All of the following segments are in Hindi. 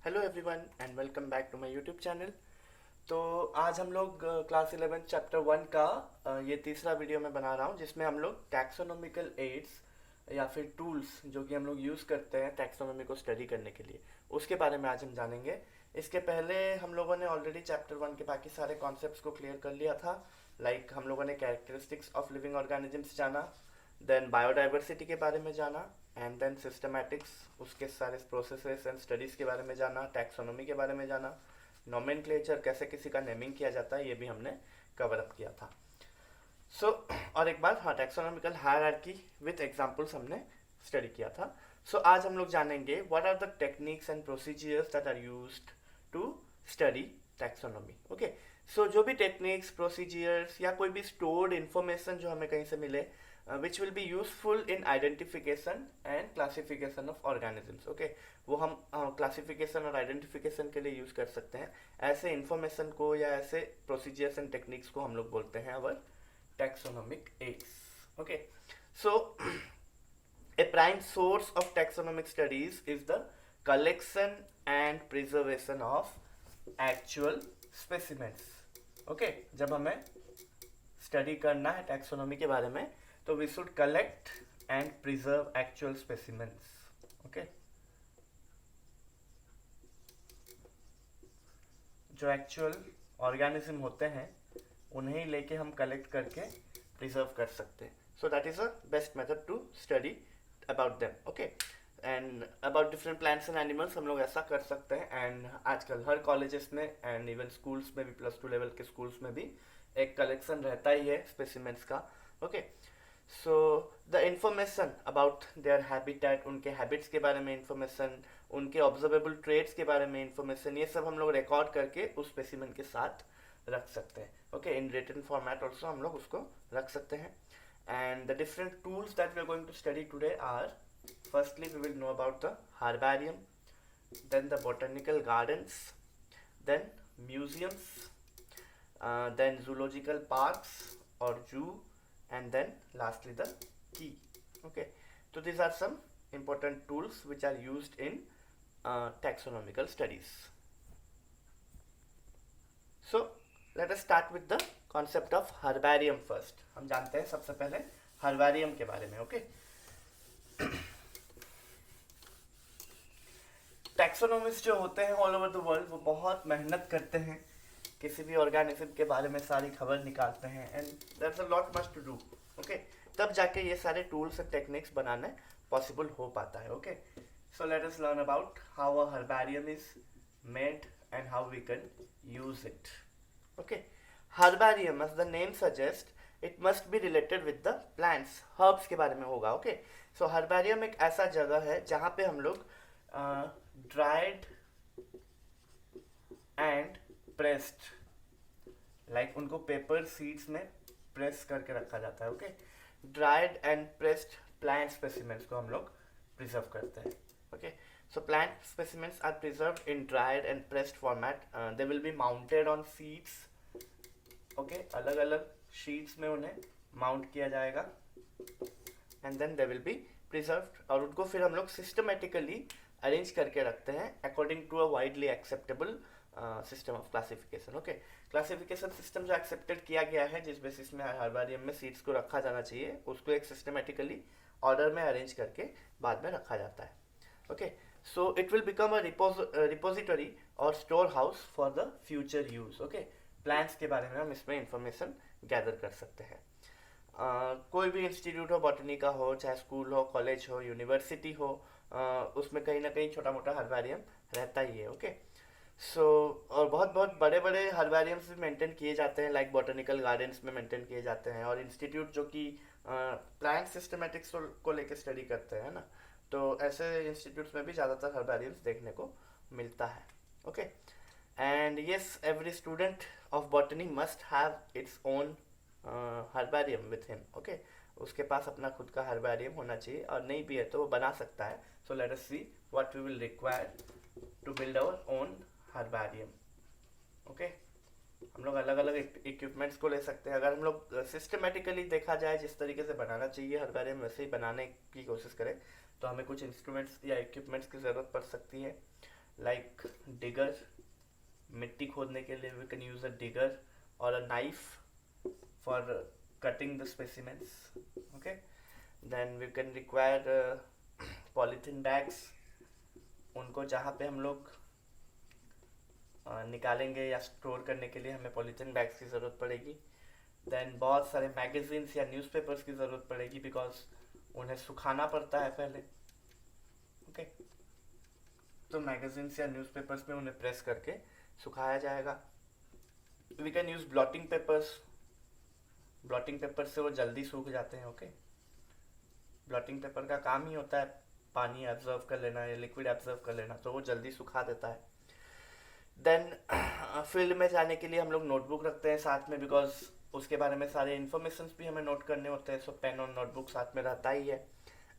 Hello everyone and welcome back to my YouTube channel. तो आज हम लोग क्लास 11 चैप्टर 1 का ये तीसरा वीडियो मैं बना रहा हूँ, जिसमें हम लोग टैक्सोनॉमिकल एड्स या फिर टूल्स जो कि हम लोग यूज़ करते हैं टैक्सोनॉमी को स्टडी करने के लिए, उसके बारे में आज हम जानेंगे। इसके पहले हम लोगों ने ऑलरेडी चैप्टर 1 के बाकी सारे कॉन्सेप्ट्स को क्लियर कर लिया था। हम लोगों ने कैरेक्टरिस्टिक्स ऑफ लिविंग ऑर्गेनिजम्स जाना, देन बायोडाइवर्सिटी के बारे में जाना, एंड देन सिस्टमैटिक्स, उसके सारे प्रोसेसेस एंड स्टडीज़ के बारे में जाना, टैक्सोनॉमी के बारे में जाना, नोमेनक्लेचर कैसे किसी का नेमिंग किया जाता है ये भी हमने कवर अप किया था। और एक बार हाँ, टैक्सोनॉमिकल हायरार्की विद एग्जांपल्स हमने स्टडी किया था। आज हम लोग जानेंगे what are the techniques and procedures that are used to study taxonomy. Okay, जो भी टेक्निक्स, प्रोसीजर्स या कोई भी स्टोर्ड इंफॉर्मेशन जो हमें कहीं से मिले, which will be useful in identification and classification of organisms. Okay, वो हम क्लासिफिकेशन और आइडेंटिफिकेशन के लिए यूज कर सकते हैं। ऐसे इंफॉर्मेशन को या ऐसे प्रोसीजर्स एंड टेक्निक्स को हम लोग बोलते हैं our taxonomic aids. Okay, so a prime source of taxonomic studies is the collection and preservation of actual specimens. Okay, जब हमें स्टडी करना है टैक्सोनॉमी के बारे में तो we should collect and preserve actual specimens. Okay, जो एक्चुअल ऑर्गेनिज्म होते हैं उन्हें लेके हम कलेक्ट करके प्रिजर्व कर सकते हैं। So that is a best method to study about them. Okay, and about different plants and animals हम लोग ऐसा कर सकते हैं। एंड आजकल हर कॉलेजेस में एंड इवन स्कूल्स में भी, +2 लेवल के स्कूल्स में भी एक कलेक्शन रहता ही है स्पेसिमेंट्स का। Okay, so the information about their habitat, उनके हैबिट्स के बारे में इंफॉर्मेशन, उनके ऑब्जर्वेबल ट्रेड्स के बारे में इंफॉर्मेशन, ये सब हम लोग रिकॉर्ड करके उस स्पेसिमेन के साथ रख सकते हैं। Okay, in written format also हम लोग उसको रख सकते हैं। And the different tools that we are going to study today are, firstly we will know about the herbarium, then the botanical gardens, then museums, then zoological parks or zoo, and then lastly the key. Okay, so these are some important tools which are used in taxonomical studies. So let us start with the concept of herbarium first. हम जानते हैं सबसे पहले herbarium के बारे में। okay, टैक्सोनॉमिस्ट जो होते हैं ऑल ओवर द वर्ल्ड वो बहुत मेहनत करते हैं, किसी भी ऑर्गेनिज्म के बारे में सारी खबर निकालते हैं, and that's a lot much to do. Okay, तब जाके ये सारे टूल्स एंड टेक्निक्स बनाने पॉसिबल हो पाता है। Okay, so let us learn about how a herbarium is made and how we can use it. Okay, herbarium as the name suggest it must be related with the plants, herbs के बारे में होगा। ओके, सो हर्बेरियम एक ऐसा जगह है जहाँ पे हम लोग ड्राइड एंड प्रेस्ड, उनको पेपर सीड्स में प्रेस करके रखा जाता है। Okay, dried and pressed plant specimens को हम लोग प्रिजर्व करते हैं। Okay, so plant specimens are preserved in dried and pressed format. They will be mounted on sheets. Okay, अलग अलग शीट्स में उन्हें माउंट किया जाएगा and then they will be preserved, और उनको फिर हम लोग सिस्टमेटिकली अरेंज करके रखते हैं according to a widely acceptable system of classification. Okay, classification system जो एक्सेप्टेड किया गया है, जिस बेसिस में हर्बेरियम में सीड्स को रखा जाना चाहिए, उसको एक सिस्टमेटिकली ऑर्डर में अरेंज करके बाद में रखा जाता है। Okay, so it will become a repository or storehouse for the future use. Okay, plans के बारे में हम इसमें इंफॉर्मेशन गैदर कर सकते हैं। कोई भी इंस्टीट्यूट हो, बॉटनी का हो, चाहे स्कूल हो, कॉलेज हो, यूनिवर्सिटी हो, उसमें कहीं ना कहीं छोटा मोटा हर्बेरियम रहता ही है। ओके, और बहुत बहुत बड़े बड़े हर्बेरियम्स भी मेंटेन किए जाते हैं, बॉटनिकल गार्डन्स में मेंटेन किए जाते हैं, और इंस्टीट्यूट जो कि प्लांट सिस्टमेटिक्स को लेकर स्टडी करते हैं ना, तो ऐसे इंस्टीट्यूट्स में भी ज़्यादातर हर्बेरियम्स देखने को मिलता है। Okay, and yes, every student of botany must have its own herbarium with him. Okay, उसके पास अपना खुद का हर्बेरियम होना चाहिए, और नहीं भी है तो वो बना सकता है। So let us see what we will require to build our own herbarium. Okay, हम लोग अलग अलग इक्विपमेंट्स को ले सकते हैं। अगर हम लोग सिस्टमेटिकली देखा जाए, जिस तरीके से बनाना चाहिए हर्बेरियम वैसे ही बनाने की कोशिश करें, तो हमें कुछ इंस्ट्रूमेंट्स या इक्विपमेंट्स की ज़रूरत पड़ सकती है। लाइक डिगर, मिट्टी खोदने के लिए we can use a digger और a knife for cutting the specimens. Okay, then we can require polythene bags, उनको जहाँ पे हम लोग निकालेंगे या स्टोर करने के लिए हमें पॉलीथीन बैग्स की ज़रूरत पड़ेगी. देन बहुत सारे मैगजीन्स या न्यूज़पेपर्स की ज़रूरत पड़ेगी बिकॉज उन्हें सुखाना पड़ता है पहले. ओके, तो मैगजीन्स या न्यूज़पेपर्स में उन्हें प्रेस करके सुखाया जाएगा. We can use blotting papers. Blotting paper से वो जल्दी सूख जाते हैं. ओके, ब्लॉटिंग पेपर का काम ही होता है पानी एब्जर्व कर लेना या लिक्विड एब्जर्व कर लेना, तो वो जल्दी सुखा देता है. देन फील्ड में जाने के लिए हम लोग नोटबुक रखते हैं साथ में, बिकॉज उसके बारे में सारे इन्फॉर्मेशन भी हमें नोट करने होते हैं. सो पेन और नोटबुक साथ में रहता ही है.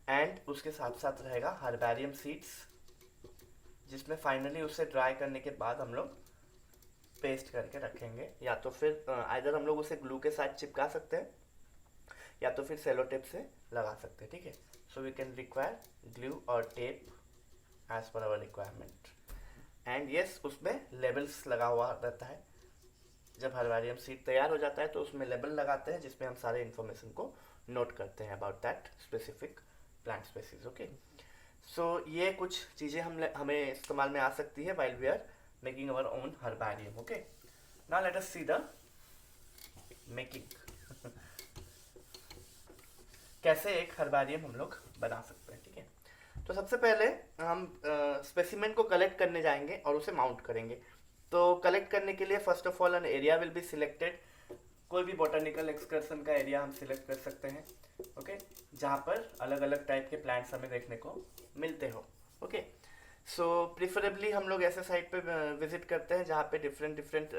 एंड उसके साथ साथ रहेगा हर्बेरियम सीड्स, जिसमें फाइनली उसे ड्राई करने के बाद हम लोग पेस्ट करके रखेंगे. या तो फिर आइदर हम लोग उसे ग्लू के साथ चिपका सकते हैं या तो फिर सेलो टेप से लगा सकते हैं. ठीक है, so we can require glue और tape as per our requirement. And yes, उसमें लेबल्स लगा हुआ रहता है. जब हर्बेरियम सीड तैयार हो जाता है तो उसमें लेबल लगाते हैं जिसमें हम सारे इन्फॉर्मेशन को नोट करते हैं about that specific plant species. Okay, so ये कुछ चीज़ें हमें इस्तेमाल में आ सकती है while we are making our own herbarium. Okay, now let us see the making. कैसे एक हर्बारियम हम लोग बना सकते हैं. ठीक है, तो सबसे पहले हम स्पेसिमेन को कलेक्ट करने जाएंगे और उसे माउंट करेंगे. तो कलेक्ट करने के लिए first of all an area will be selected. कोई भी बॉटनिकल एक्सकर्शन का एरिया हम सिलेक्ट कर सकते हैं. ओके, जहाँ पर अलग अलग टाइप के प्लांट्स हमें देखने को मिलते हो. ओके, सो प्रिफरेबली हम लोग ऐसे साइट पे विजिट करते हैं जहाँ पे डिफरेंट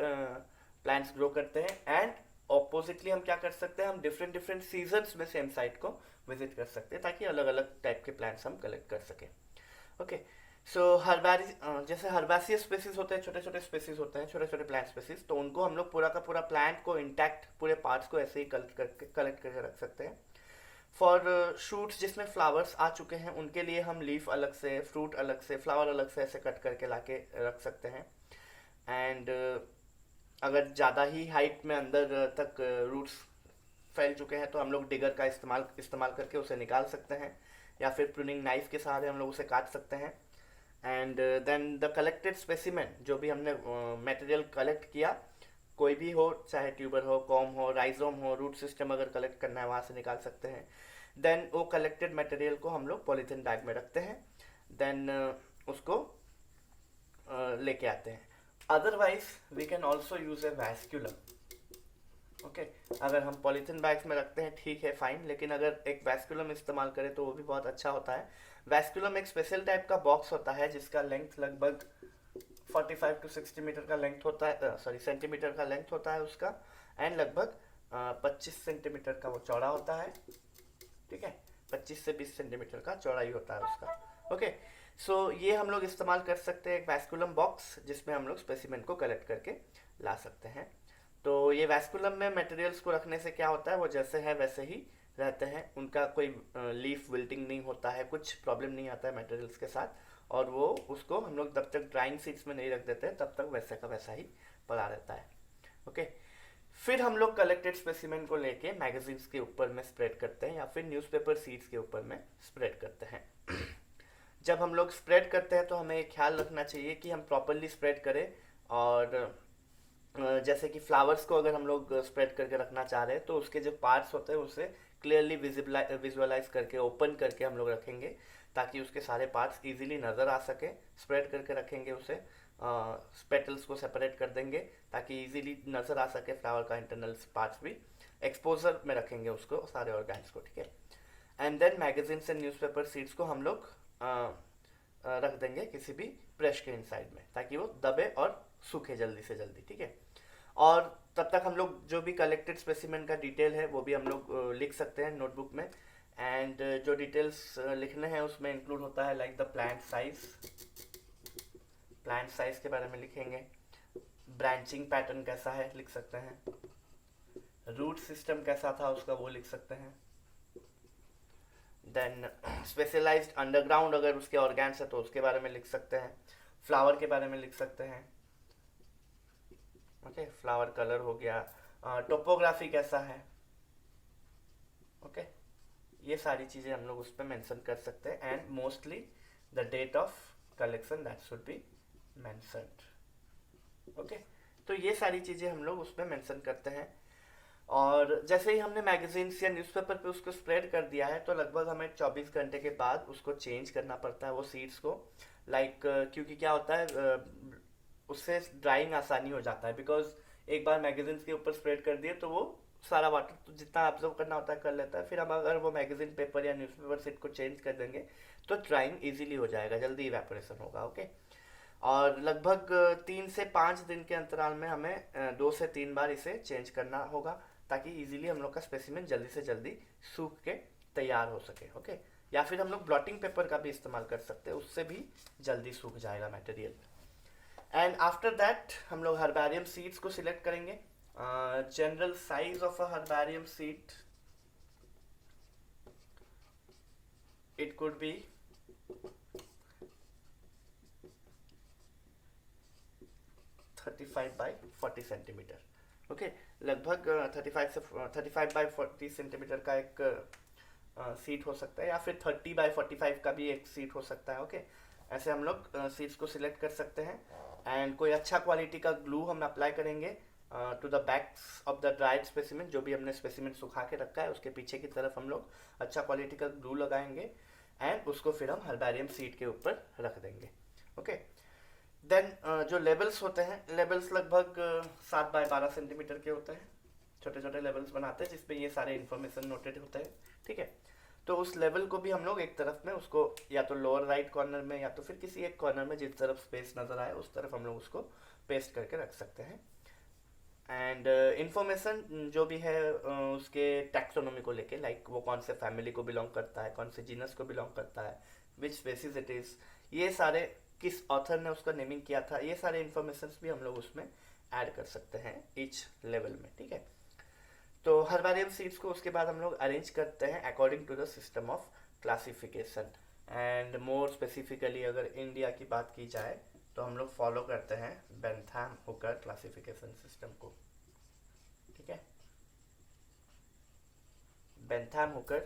प्लांट्स ग्रो करते हैं. एंड ऑपोजिटली हम क्या कर सकते हैं, हम डिफरेंट सीजन्स में सेम साइट को विजिट कर सकते हैं ताकि अलग अलग टाइप के प्लांट्स हम कलेक्ट कर सकें. ओके, सो जैसे हर्बासियस स्पेसीज होते हैं, छोटे छोटे स्पेसीज होते हैं, छोटे छोटे प्लांट स्पेसीज, तो उनको हम लोग पूरा का पूरा प्लांट को इंटैक्ट पूरे पार्ट्स को ऐसे ही कलेक्ट करके रख सकते हैं. फॉर शूट्स जिसमें फ्लावर्स आ चुके हैं उनके लिए हम लीफ अलग से, फ्रूट अलग से, फ्लावर अलग से ऐसे कट करके लाके रख सकते हैं. एंड अगर ज़्यादा ही हाइट में अंदर तक रूट्स फैल चुके हैं तो हम लोग डिगर का इस्तेमाल करके उसे निकाल सकते हैं या फिर प्रूनिंग नाइफ के सहारे हम लोग उसे काट सकते हैं. And then the collected specimen, जो भी हमने मटेरियल कलेक्ट किया, कोई भी हो, चाहे ट्यूबर हो, कॉम हो, राइजोम हो, रूट सिस्टम अगर कलेक्ट करना है वहाँ से निकाल सकते हैं. देन वो कलेक्टेड मटेरियल को हम लोग पॉलीथीन बैग में रखते हैं. देन उसको लेके आते हैं. Otherwise we can also use a vasculum. Okay, अगर हम पॉलीथीन बैग्स में रखते हैं ठीक है, फाइन, लेकिन अगर एक वैस्कुलम इस्तेमाल करें तो वो भी बहुत अच्छा होता है. वैस्कुलम एक स्पेशल टाइप का बॉक्स होता है जिसका लेंथ लगभग 45 to 60 मीटर का लेंथ होता है, सेंटीमीटर का लेंथ होता है उसका. एंड लगभग 25 सेंटीमीटर का वो चौड़ा होता है. ठीक है, 25 से 20 सेंटीमीटर का चौड़ाई होता है उसका. ओके, सो ये हम लोग इस्तेमाल कर सकते हैं एक वैस्कुलम बॉक्स जिसमें हम लोग स्पेसिमेन को कलेक्ट करके ला सकते हैं. तो ये वैस्कुलम में मटेरियल्स को रखने से क्या होता है, वो जैसे है वैसे ही रहते हैं, उनका कोई लीफ विल्टिंग नहीं होता है, कुछ प्रॉब्लम नहीं आता है मटेरियल्स के साथ. और वो उसको हम लोग जब तक ड्राइंग सीट्स में नहीं रख देते तब तक वैसे का वैसा ही पड़ा रहता है. ओके, फिर हम लोग कलेक्टेड स्पेसिमेन को लेके मैगजीन्स के ऊपर में स्प्रेड करते हैं या फिर न्यूज़पेपर सीड्स के ऊपर में स्प्रेड करते हैं. जब हम लोग स्प्रेड करते हैं तो हमें ख्याल रखना चाहिए कि हम प्रॉपरली स्प्रेड करें. और जैसे कि फ्लावर्स को अगर हम लोग स्प्रेड करके रखना चाह रहे हैं तो उसके जो पार्ट्स होते हैं उसे क्लियरली विजुअलाइज करके ओपन करके हम लोग रखेंगे ताकि उसके सारे पार्ट्स इजीली नज़र आ सके. स्प्रेड करके रखेंगे उसे, पेटल्स को सेपरेट कर देंगे ताकि इजीली नज़र आ सके फ्लावर का इंटरनल पार्ट्स भी. एक्सपोजर में रखेंगे उसको, सारे ऑर्गेन्स को. ठीक है, and then magazines and newspaper sheets को हम लोग रख देंगे किसी भी प्रेस के इनसाइड में ताकि वो दबे और सूखे जल्दी से जल्दी. ठीक है, और तब तक हम लोग जो भी कलेक्टेड स्पेसिमेन का डिटेल है वो भी हम लोग लिख सकते हैं नोटबुक में. एंड जो डिटेल्स लिखने हैं उसमें इंक्लूड होता है लाइक द प्लांट साइज के बारे में लिखेंगे, ब्रांचिंग पैटर्न कैसा है लिख सकते हैं, रूट सिस्टम कैसा था उसका वो लिख सकते हैं. देन स्पेशलाइज्ड अंडरग्राउंड अगर उसके ऑर्गेन्स है तो उसके बारे में लिख सकते हैं. फ्लावर के बारे में लिख सकते हैं, ओके, फ्लावर कलर हो गया, टोपोग्राफी कैसा है, ओके, ये सारी चीज़ें हम लोग उस पर मेंशन कर सकते हैं। And mostly the date of collection that should be mentioned, okay. तो ये सारी चीज़ें हम लोग उसमें मेंशन करते हैं। और जैसे ही हमने मैगजीन्स या न्यूज़पेपर पे उसको स्प्रेड कर दिया है तो लगभग हमें 24 घंटे के बाद उसको चेंज करना पड़ता है वो सीड्स को, क्योंकि क्या होता है, उससे ड्राइंग आसानी हो जाता है, बिकॉज एक बार मैगजीन्स के ऊपर स्प्रेड कर दिए तो वो सारा वाटर तो जितना ऑब्जर्व करना होता है कर लेता है। फिर हम अगर वो मैगजीन पेपर या न्यूज़पेपर सीट को चेंज कर देंगे तो ड्राइंग इजीली हो जाएगा, जल्दी इवेपोरेशन होगा, ओके। और लगभग 3 से 5 दिन के अंतराल में हमें 2 से 3 बार इसे चेंज करना होगा, ताकि इजीली हम लोग का स्पेसिमेन जल्दी से जल्दी सूख के तैयार हो सके, ओके। या फिर हम लोग ब्लॉटिंग पेपर का भी इस्तेमाल कर सकते हैं, उससे भी जल्दी सूख जाएगा मटेरियल। एंड आफ्टर दैट हम लोग हर्बेरियम सीड्स को सिलेक्ट करेंगे। General size of a herbarium seed, it could be 35 by 40 centimetre, okay. लगभग 35 by 40 सेंटीमीटर का एक सीट हो सकता है, या फिर 30 by 45 का भी एक सीट हो सकता है, ओके। ऐसे हम लोग सीट्स को सिलेक्ट कर सकते हैं। एंड कोई अच्छा क्वालिटी का ग्लू हम अप्लाई करेंगे to the backs of the dried specimen, जो भी हमने स्पेसिमेन सुखा के रखा है उसके पीछे की तरफ हम लोग अच्छा क्वालिटी का ग्लू लगाएंगे एंड उसको फिर हम हर्बेरियम सीट के ऊपर रख देंगे, ओके। देन जो लेबल्स होते हैं, लेबल्स लगभग 7 by 12 सेंटीमीटर के होते हैं, छोटे छोटे लेबल्स बनाते हैं जिसपे ये सारे इन्फॉर्मेशन नोटेड होते हैं, ठीक है। तो उस लेवल को भी हम लोग एक तरफ में उसको या तो लोअर राइट कॉर्नर में या तो फिर किसी एक कॉर्नर में जिस तरफ स्पेस नज़र आए उस तरफ हम लोग उसको पेस्ट करके रख सकते हैं। एंड इंफॉर्मेशन जो भी है उसके टैक्सोनॉमी को लेके, लाइक वो कौन से फैमिली को बिलोंग करता है, कौन से जीनस को बिलोंग करता है, विच स्पेसीज इट इज़, ये सारे किस ऑथर ने उसका नेमिंग किया था, ये सारे इन्फॉर्मेशन भी हम लोग उसमें ऐड कर सकते हैं ईच लेवल में, ठीक है। तो हर्बेरियम सीड्स को उसके बाद हम लोग अरेंज करते हैं according to the system of classification. And more specifically अगर इंडिया की बात की जाए तो हम लोग फॉलो करते हैं बेंथम हुकर क्लासिफिकेशन सिस्टम को, ठीक है। बेंथम हुकर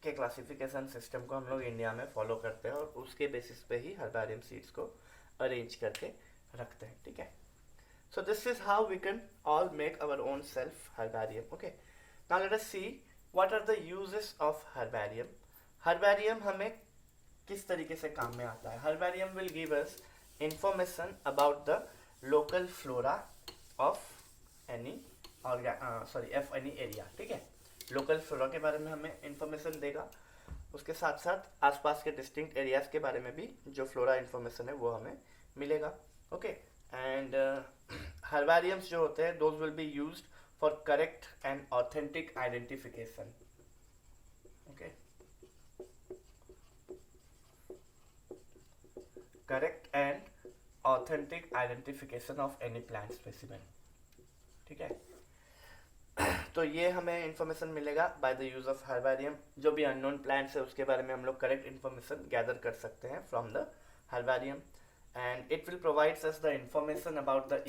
के क्लासिफिकेशन सिस्टम को हम लोग इंडिया में फॉलो करते हैं और उसके बेसिस पे ही हर्बेरियम सीड्स को अरेंज करके रखते हैं, ठीक है। So this is how we can all make our own self herbarium. Okay. Now let us see what are the uses of herbarium. Herbarium हमें किस तरीके से काम में आता है? Herbarium will give us information about the local flora of any any area. ठीक है? लोकल फ्लोरा के बारे में हमें इंफॉर्मेशन देगा, उसके साथ साथ आसपास के डिस्टिंक्ट एरियाज के बारे में भी जो फ्लोरा इंफॉर्मेशन है वो हमें मिलेगा, ओके। एंड हर्बेरियम्स जो होते हैं those will be used for correct and authentic identification, okay, correct and authentic identification of any plant specimen, ठीक है। तो ये हमें इंफॉर्मेशन मिलेगा by the use of herbarium. जो भी अननोन प्लांट्स है उसके बारे में हम लोग करेक्ट इंफॉर्मेशन गैदर कर सकते हैं from the herbarium, and it will provides us the information about the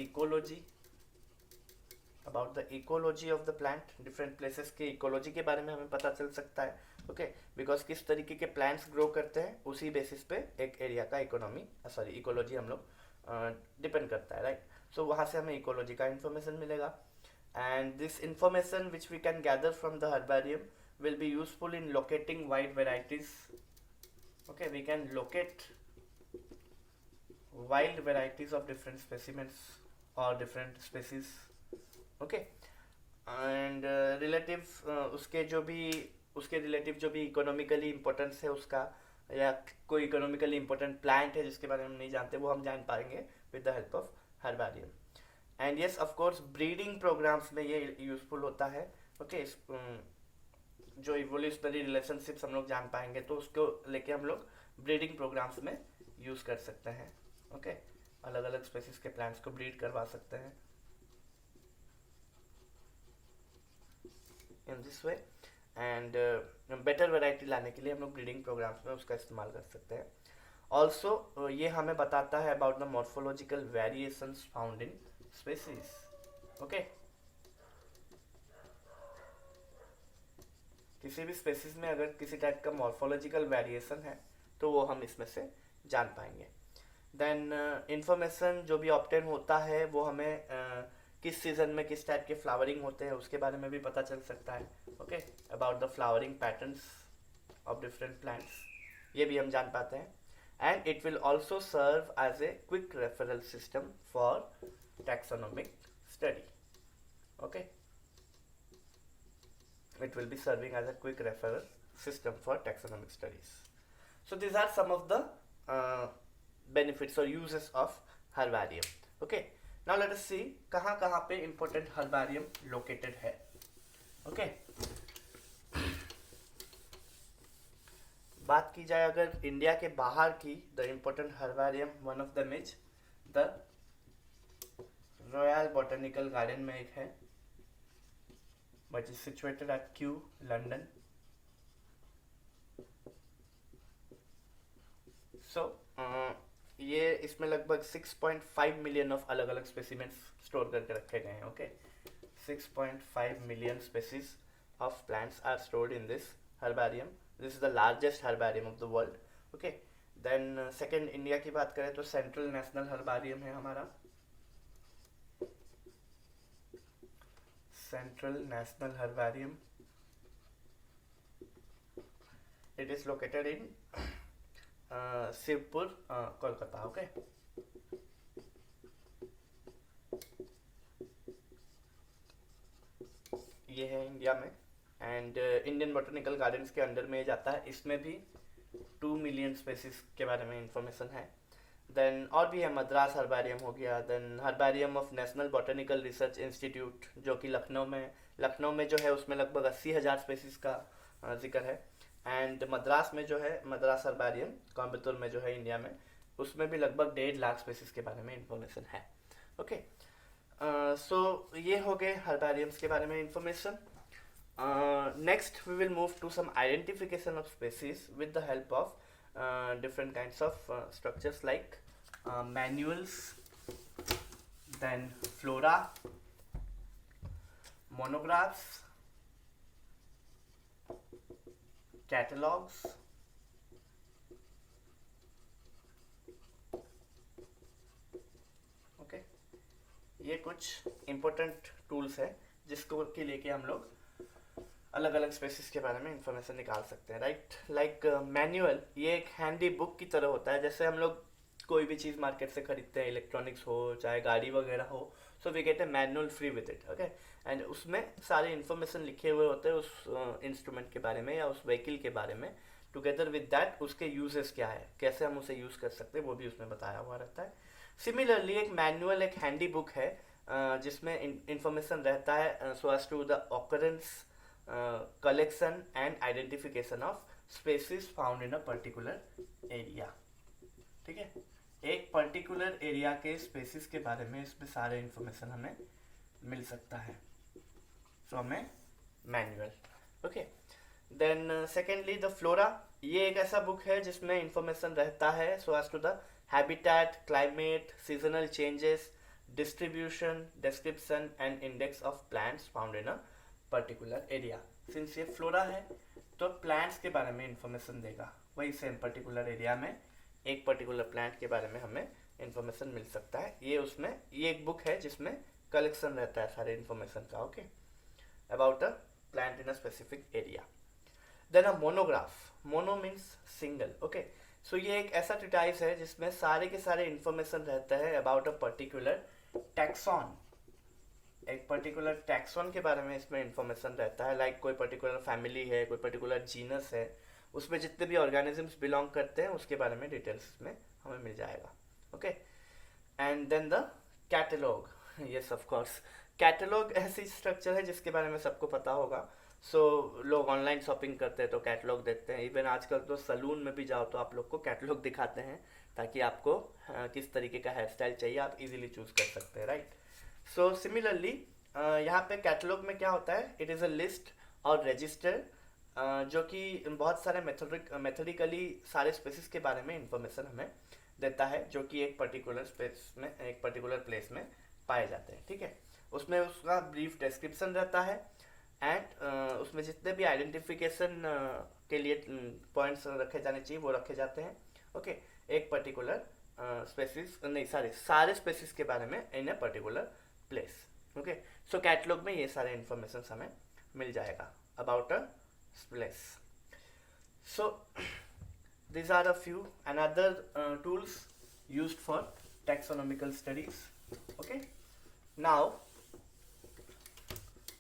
ecology of the plant. Different places के इकोलॉजी के बारे में हमें पता चल सकता है, ओके, बिकॉज किस तरीके के प्लांट्स ग्रो करते हैं उसी बेसिस पे एक एरिया का इकोलॉजी हम लोग डिपेंड करता है, राइट। सो वहाँ से हमें इकोलॉजी का इंफॉर्मेशन मिलेगा, and this information which we can gather from the herbarium will be useful in locating wide varieties, okay. We can locate wild varieties of different specimens or different species, okay. And उसके रिलेटिव जो भी इकोनॉमिकली इम्पोर्टेंस है उसका, या कोई इकोनॉमिकली इम्पोर्टेंट प्लांट है जिसके बारे में हम नहीं जानते वो हम जान पाएंगे with the help of herbarium. And yes of course breeding programs में ये यूजफुल होता है, ओके। जो इवोल्यूशनरी रिलेशनशिप्स हम लोग जान पाएंगे तो उसको लेके हम लोग ब्रीडिंग प्रोग्राम्स में यूज कर सकते हैं, ओके। अलग अलग स्पेसीज के प्लांट्स को ब्रीड करवा सकते हैं इन this way, and better variety लाने के लिए हम लोग ब्रीडिंग प्रोग्राम्स में उसका इस्तेमाल कर सकते हैं। ऑल्सो ये हमें बताता है about the morphological variations found in species. Okay, किसी भी स्पेसीज में अगर किसी टाइप का मॉर्फोलॉजिकल वेरिएशन है तो वो हम इसमें से जान पाएंगे। देन इंफॉर्मेशन जो भी ऑब्टेन होता है वो हमें किस सीजन में किस टाइप के फ्लावरिंग होते हैं उसके बारे में भी पता चल सकता है। Okay, about the flowering patterns of different plants, ये भी हम जान पाते हैं। And it will also serve as a quick referral system for taxonomic study. Okay, it will be serving as a quick referral system for taxonomic studies. So these are some of the benefits or uses of herbarium. Okay, now let us see कहाँ कहाँ पे important herbarium located है। Okay, बात की जाए अगर इंडिया के बाहर की, the important herbarium one of them is the Royal Botanical Garden में एक है, which is situated at Kew, London. So ये इसमें लगभग 6.5 मिलियन ऑफ अलग अलग स्पेसिमेंट्स स्टोर करके रखे गए हैं। Okay, 6.5 million species of plants are stored in this herbarium. This is the largest herbarium of the world. Okay, then second India की बात करें तो सेंट्रल नेशनल हर्बारियम है हमारा, Central National Herbarium. It is located in Shivpur, Kolkata. Okay, ये है इंडिया में एंड इंडियन बॉटनिकल गार्डन्स के अंडर में जाता है। इसमें भी 2 मिलियन स्पेसीज के बारे में इंफॉर्मेशन है। देन और भी है, मद्रास हर्बारियम हो गया, then herbarium of national botanical research institute जो कि लखनऊ में जो है उसमें लगभग 80,000 स्पेसीज का जिक्र है। एंड मद्रास में जो है मद्रास हर्बारियम कोयम्बतूर में जो है इंडिया में, उसमें भी लगभग 1.5 लाख स्पेसीज के बारे में इंफॉर्मेशन है। ओके, सो ये हो गए हर्बारियम्स के बारे में information. Next we will move to some identification of species with the help of different kinds of structures like manuals, then flora, monographs, catalogs, okay, ये कुछ important tools है जिसको के लेके हम लोग अलग अलग स्पेसीज के बारे में इंफॉर्मेशन निकाल सकते हैं। राइट, लाइक मैनुअल, ये एक हैंडी बुक की तरह होता है। जैसे हम लोग कोई भी चीज़ मार्केट से खरीदते हैं, इलेक्ट्रॉनिक्स हो चाहे गाड़ी वगैरह हो, so we get a manual free with it. Okay, and उसमें सारे इन्फॉर्मेशन लिखे हुए होते हैं उस इंस्ट्रूमेंट के बारे में या उस व्हीकल के बारे में। टुगेदर विद दैट उसके यूजेस क्या है, कैसे हम उसे यूज़ कर सकते हैं, वो भी उसमें बताया हुआ रहता है। सिमिलरली एक मैनुअल एक हैंडी बुक है जिसमें इंफॉर्मेशन रहता है so as to the occurrence, collection and identification of species found in a particular area। ठीक है, एक पर्टिकुलर एरिया के स्पेसीज के बारे में इसमें सारे इंफॉर्मेशन हमें मिल सकता है, सो हमें manual. Okay, then secondly the flora, ये एक ऐसा बुक है जिसमें इंफॉर्मेशन रहता है so as to the habitat, climate, seasonal changes, distribution, description and index of plants found in a particular area. Since ये फ्लोरा है तो प्लांट्स के बारे में इंफॉर्मेशन देगा, वही सेम पर्टिकुलर एरिया में एक पर्टिकुलर प्लांट के बारे में हमें इंफॉर्मेशन मिल सकता है। ये एक बुक है जिसमें कलेक्शन रहता है सारे इंफॉर्मेशन का। Okay, about a plant in a specific area. Then a monograph, mono means single. Okay, so ये एक ऐसा ट्रीटाइज है जिसमें सारे के सारे इंफॉर्मेशन रहता है अबाउट अ पर्टिकुलर टैक्सॉन। एक पर्टिकुलर टैक्सॉन के बारे में इसमें इंफॉर्मेशन रहता है, लाइक कोई पर्टिकुलर फैमिली है, कोई पर्टिकुलर जीनस है, उसमें जितने भी ऑर्गेनिजम्स बिलोंग करते हैं उसके बारे में डिटेल्स में हमें मिल जाएगा। Okay, and then the catalogue, yes of course, catalogue ऐसी स्ट्रक्चर है जिसके बारे में सबको पता होगा। सो लोग ऑनलाइन शॉपिंग करते हैं तो कैटलॉग देखते हैं, इवन आजकल तो सलून में भी जाओ तो आप लोग को कैटलॉग दिखाते हैं ताकि आपको किस तरीके का हेयर स्टाइल चाहिए आप इजीली चूज कर सकते हैं। राइट, सो सिमिलरली यहाँ पे कैटलॉग में क्या होता है, इट इज़ अ लिस्ट और रजिस्टर जो कि बहुत सारे मेथोडिकली सारे स्पेसिस के बारे में इंफॉर्मेशन हमें देता है, जो कि एक पर्टिकुलर स्पेस में, एक पर्टिकुलर प्लेस में पाए जाते हैं, ठीक है। उसमें उसका ब्रीफ डिस्क्रिप्शन रहता है एंड उसमें जितने भी आइडेंटिफिकेशन के लिए पॉइंट्स रखे जाने चाहिए वो रखे जाते हैं, ओके। एक पर्टिकुलर स्पेसिस नहीं, सारे स्पेसिस के बारे में in a particular place, okay. So catalogue में ये सारे इंफॉर्मेशन हमें मिल जाएगा about a place. So these are a few another tools used for taxonomical studies, okay. Now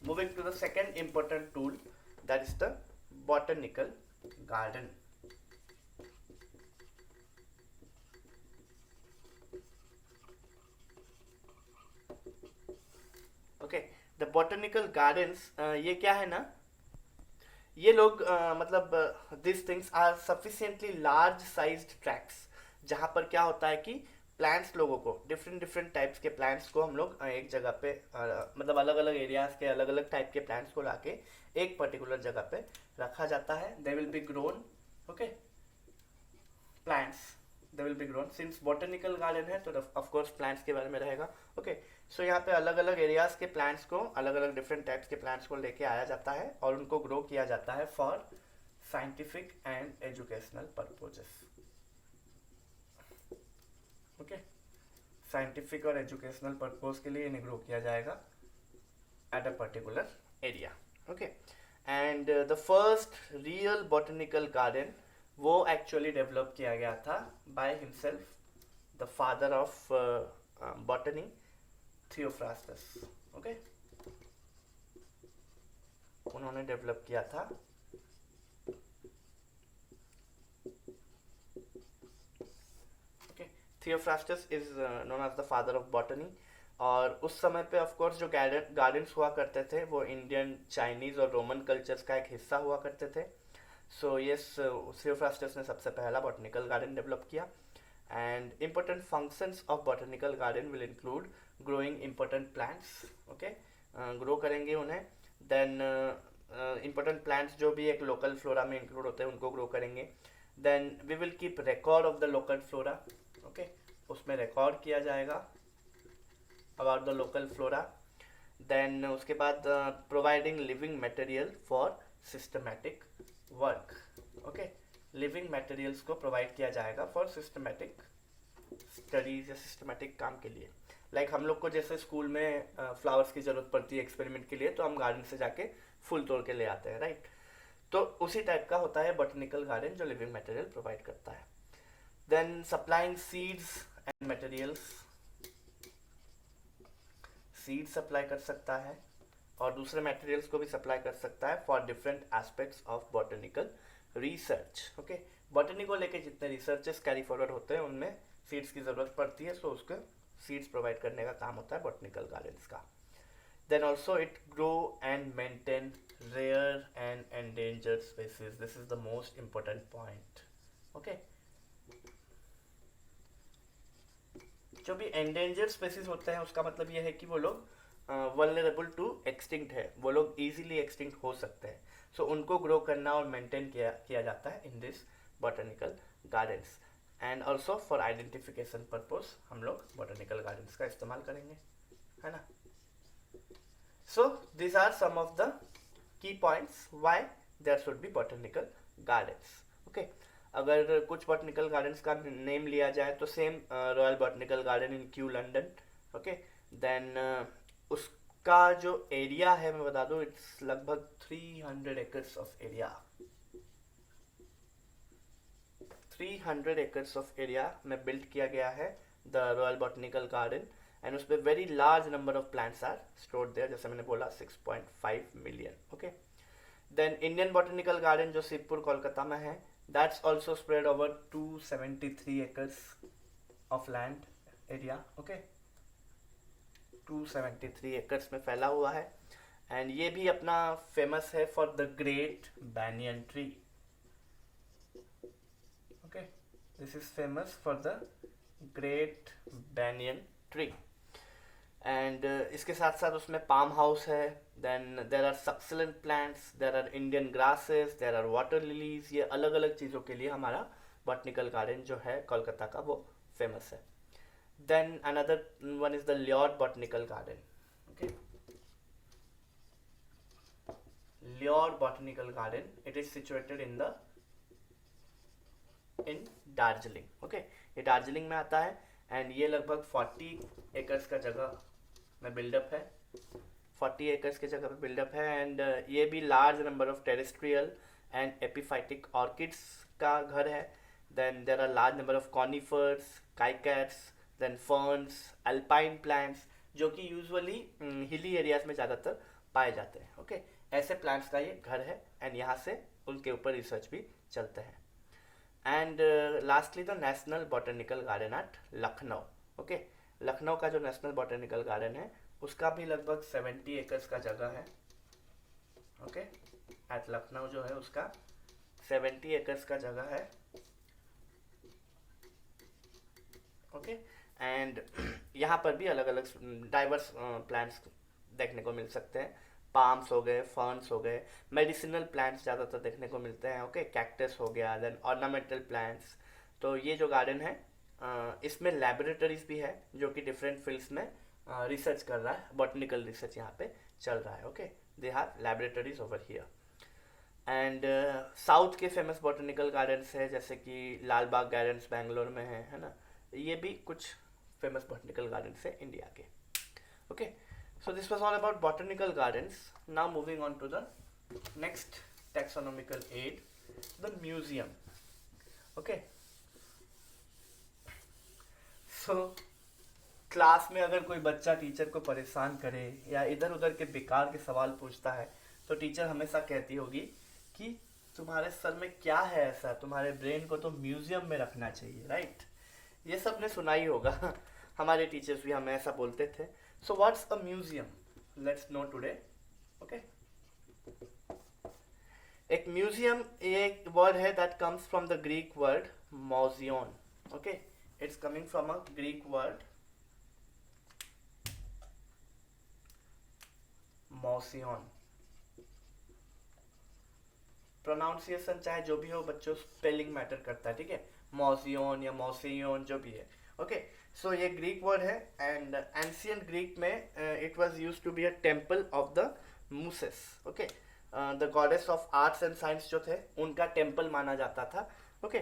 moving to the second important tool, that is the botanical garden. Okay, the botanical gardens, ये क्या है ना, ये लोग मतलब this things are sufficiently large sized tracts, जहाँ पर क्या होता है कि प्लांट्स, लोगों को डिफरेंट डिफरेंट टाइप्स के प्लांट्स को हम लोग एक जगह पे मतलब अलग अलग एरियाज के अलग अलग टाइप के प्लांट्स को लाके एक पर्टिकुलर जगह पे रखा जाता है। दे will B grown, okay, plants they will B grown, since botanical garden है तो ऑफ कोर्स प्लांट्स के बारे में रहेगा, ओके। सो यहाँ पे अलग अलग एरियाज के प्लांट्स को, अलग अलग डिफरेंट टाइप्स के प्लांट्स को लेके आया जाता है और उनको ग्रो किया जाता है for scientific and educational purposes, okay. Scientific और एजुकेशनल पर्पज के लिए इन्हें ग्रो किया जाएगा at a particular area, okay. And the first real botanical garden वो एक्चुअली डेवलप किया गया था by himself, the father of botany, Theophrastus, okay. उन्होंने डेवलप किया था, okay. Theophrastus is known as the father of botany. और उस समय पे ऑफ कोर्स जो गार्डन्स हुआ करते थे वो इंडियन, चाइनीज और रोमन कल्चर्स का एक हिस्सा हुआ करते थे। सो यस, थियोफ्रास्टस ने सबसे पहला बॉटनिकल गार्डन डेवलप किया। And important functions of botanical garden will include growing important plants, okay, grow करेंगे उन्हें। देन इम्पोर्टेंट प्लांट्स जो भी एक लोकल फ्लोरा में इंक्लूड होते हैं उनको ग्रो करेंगे। Then we will keep record of the local flora, okay, उसमें रिकॉर्ड किया जाएगा about the local flora. Then उसके बाद providing living material for systematic work, okay. Living materials को प्रोवाइड किया जाएगा फॉर सिस्टमैटिक स्टडीज या सिस्टमैटिक काम के लिए। लाइक हम लोग को जैसे स्कूल में फ्लावर्स की जरूरत पड़ती है एक्सपेरिमेंट के लिए, तो हम गार्डन से जाके फूल तोड़ के ले आते हैं, राइट। तो उसी टाइप का होता है बॉटनिकल गार्डन जो लिविंग मटेरियल प्रोवाइड करता है। Then supplying seeds and materials, seed supply कर सकता है और दूसरे मटेरियल्स को भी सप्लाई कर सकता है for different aspects of botanical research, okay. Botany को लेके जितने रिसर्चेस कैरी फॉरवर्ड होते हैं उनमें सीड्स की जरूरत पड़ती है, सो उसको सीड्स प्रोवाइड करने का काम होता है बॉटनिकल गार्डन्स का। Then also it grow and maintain rare and endangered species, this is the most important point, okay. जो भी एंडेंजर्ड स्पीसीज होते हैं उसका मतलब ये है कि वो लोग वल्नरेबल टू एक्सटिंक्ट है, वो लोग इजीली एक्सटिंक्ट हो सकते हैं। सो उनको ग्रो करना और मेंटेन किया जाता है in this botanical gardens. And also for identification purpose हम लोग बॉटनिकल गार्डन्स का इस्तेमाल करेंगे, है ना। So this are some of the key points why there should be botanical gardens, okay. अगर कुछ बॉटनिकल गार्डन्स का नेम लिया जाए तो same royal botanical garden in Kew London, okay. Then उसका जो एरिया है मैं बता दूं, इट्स लगभग 300 acres of area, 300 acres of area में बिल्ड किया गया है the royal botanical garden. And उस पर very large number of plants are stored there, जैसे मैंने बोला 6.5 million, okay. Then Indian botanical garden जो शिवपुर कोलकाता में है, that's also spread over 273 acres of land area, okay, 273 acres में फैला हुआ है। एंड ये भी अपना फेमस है for the great banyan tree, okay, this is famous for the great banyan tree. And इसके साथ साथ उसमें पाम हाउस है, then there are succulent plants, there are Indian grasses, there are water lilies. ये अलग अलग चीज़ों के लिए हमारा बॉटनिकल गार्डन जो है कोलकाता का वो फेमस है। Then another one is the Lloyd botanical garden. Okay, Lloyd botanical garden, it is situated in Darjeeling. Okay, ये दार्जिलिंग में आता है एंड ये लगभग 40 एकर्स का जगह में बिल्डअप है, 40 एकर्स की जगह पे बिल्डअप है। एंड ये भी large number of terrestrial and epiphytic orchids का घर है। Then there are large number of conifers, cycads, then ferns, alpine plants, जो कि यूजुअली हिली एरियाज में ज़्यादातर पाए जाते हैं। ओके, ऐसे प्लांट्स का ये घर है एंड यहाँ से उनके ऊपर रिसर्च भी चलते हैं। And lastly the national botanical garden eight Lucknow. Okay, Lucknow का जो नेशनल बॉटनिकल गार्डन है उसका भी लगभग 70 एकर्स का जगह है। ओके, एट लखनऊ जो है उसका 70 एकर्स का जगह है। ओके, एंड यहाँ पर भी अलग अलग डाइवर्स प्लांट्स देखने को मिल सकते हैं। पाम्स हो गए, फर्न्स हो गए, मेडिसिनल प्लांट्स ज़्यादातर देखने को मिलते हैं। ओके, कैक्टस हो गया, देन ऑर्नामेंटल प्लांट्स। तो ये जो गार्डन है इसमें लैबोरेटरीज भी है जो कि डिफरेंट फील्ड्स में रिसर्च कर रहा है, बॉटनिकल रिसर्च यहाँ पे चल रहा है। Okay, they have laboratories over here. And south के फेमस बॉटनिकल गार्डन्स है जैसे कि लाल बाग गार्डन्स बेंगलोर में है ना, ये भी कुछ फेमस बॉटनिकल गार्डन्स है इंडिया के। Okay, so this was all about botanical gardens. Now moving on to the next taxonomical aid, the museum. Okay, so class में अगर कोई बच्चा टीचर को परेशान करे या इधर उधर के बेकार के सवाल पूछता है तो टीचर हमेशा कहती होगी कि तुम्हारे सर में क्या है ऐसा, तुम्हारे ब्रेन को तो म्यूजियम में रखना चाहिए, राइट? ये सब ने सुना ही होगा हमारे टीचर्स भी हमें ऐसा बोलते थे। So what's a museum? Let's know today. Okay. एक म्यूजियम एक वर्ड है that comes from the Greek word mausion. Okay, it's coming from a Greek word mausion. Pronunciation चाहे जो भी हो बच्चों, स्पेलिंग मैटर करता है, ठीक है? मौसियोन या मौसियोन जो भी है। ओके, सो ये ग्रीक वर्ड है एंड एंशियंट ग्रीक में it was used to be a temple of the muses. Okay, the goddess of arts and science जो थे उनका टेम्पल माना जाता था। ओके,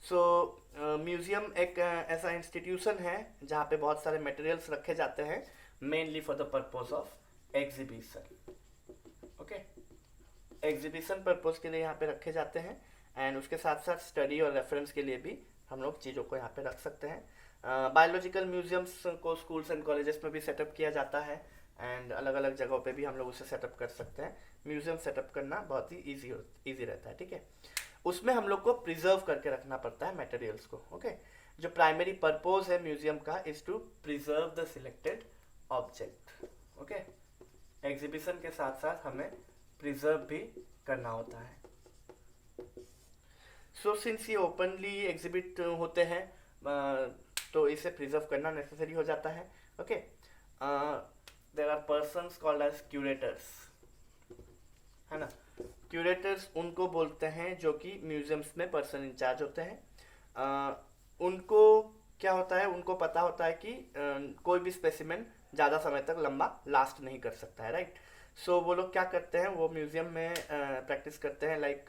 सो म्यूजियम एक ऐसा इंस्टीट्यूशन है जहाँ पे बहुत सारे मटेरियल्स रखे जाते हैं, mainly for the purpose of exhibition. Okay, exhibition purpose के लिए यहाँ पे रखे जाते हैं एंड उसके साथ साथ स्टडी और रेफरेंस के लिए भी हम लोग चीज़ों को यहाँ पे रख सकते हैं। बायोलॉजिकल म्यूजियम्स को स्कूल्स एंड कॉलेजेस में भी सेटअप किया जाता है एंड अलग अलग जगहों पे भी हम लोग उसे सेटअप कर सकते हैं। म्यूजियम सेटअप करना बहुत ही ईजी रहता है, ठीक है? उसमें हम लोग को प्रिजर्व करके रखना पड़ता है मटेरियल्स को। ओके, जो प्राइमरी पर्पज है म्यूजियम का is to preserve the selected object. Okay, exhibition के साथ साथ हमें प्रिजर्व भी करना होता है। सो सिंस ये ओपनली एग्जिबिट होते हैं तो इसे प्रिजर्व करना नेसेसरी हो जाता है। Okay, there are persons called as curators, है ना? क्यूरेटर्स उनको बोलते हैं जो कि म्यूजियम्स में पर्सन इंचार्ज होते हैं। उनको क्या होता है, उनको पता होता है कि कोई भी स्पेसिमेन ज़्यादा समय तक लंबा लास्ट नहीं कर सकता है, राइट? सो वो लोग क्या करते हैं, वो म्यूजियम में प्रैक्टिस करते हैं लाइक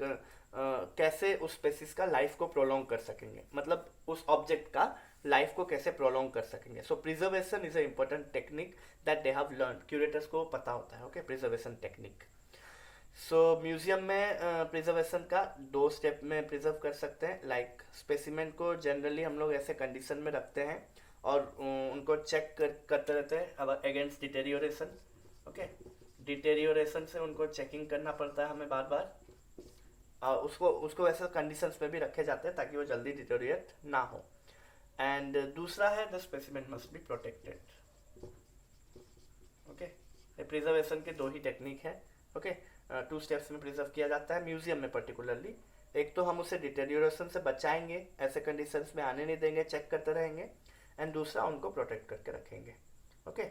कैसे उस स्पेसिस का लाइफ को प्रोलॉन्ग कर सकेंगे, मतलब उस ऑब्जेक्ट का लाइफ को कैसे प्रोलॉन्ग कर सकेंगे। So preservation is a important technique that they have learn, curators को पता होता है। Okay, preservation technique. So museum में प्रिजर्वेशन का 2 स्टेप में प्रिजर्व कर सकते हैं। लाइक स्पेसिमेन को जनरली हम लोग ऐसे कंडीशन में रखते हैं और उनको चेक करते रहते हैं अब अगेंस्ट डिटेरियोरेशन। ओके, डिटेरियोरेशन से उनको चेकिंग करना पड़ता है हमें बार बार। उसको ऐसे कंडीशंस में भी रखे जाते हैं ताकि वो जल्दी डिटेरियोरेट ना हो। एंड दूसरा है the specimen must be protected. Okay, preservation के 2 ही टेक्निक है। ओके, 2 स्टेप्स में प्रिजर्व किया जाता है म्यूजियम में पर्टिकुलरली। एक तो हम उसे डिटेरियोरेशन से बचाएंगे, ऐसे कंडीशंस में आने नहीं देंगे, चेक करते रहेंगे, एंड दूसरा उनको प्रोटेक्ट करके रखेंगे। ओके,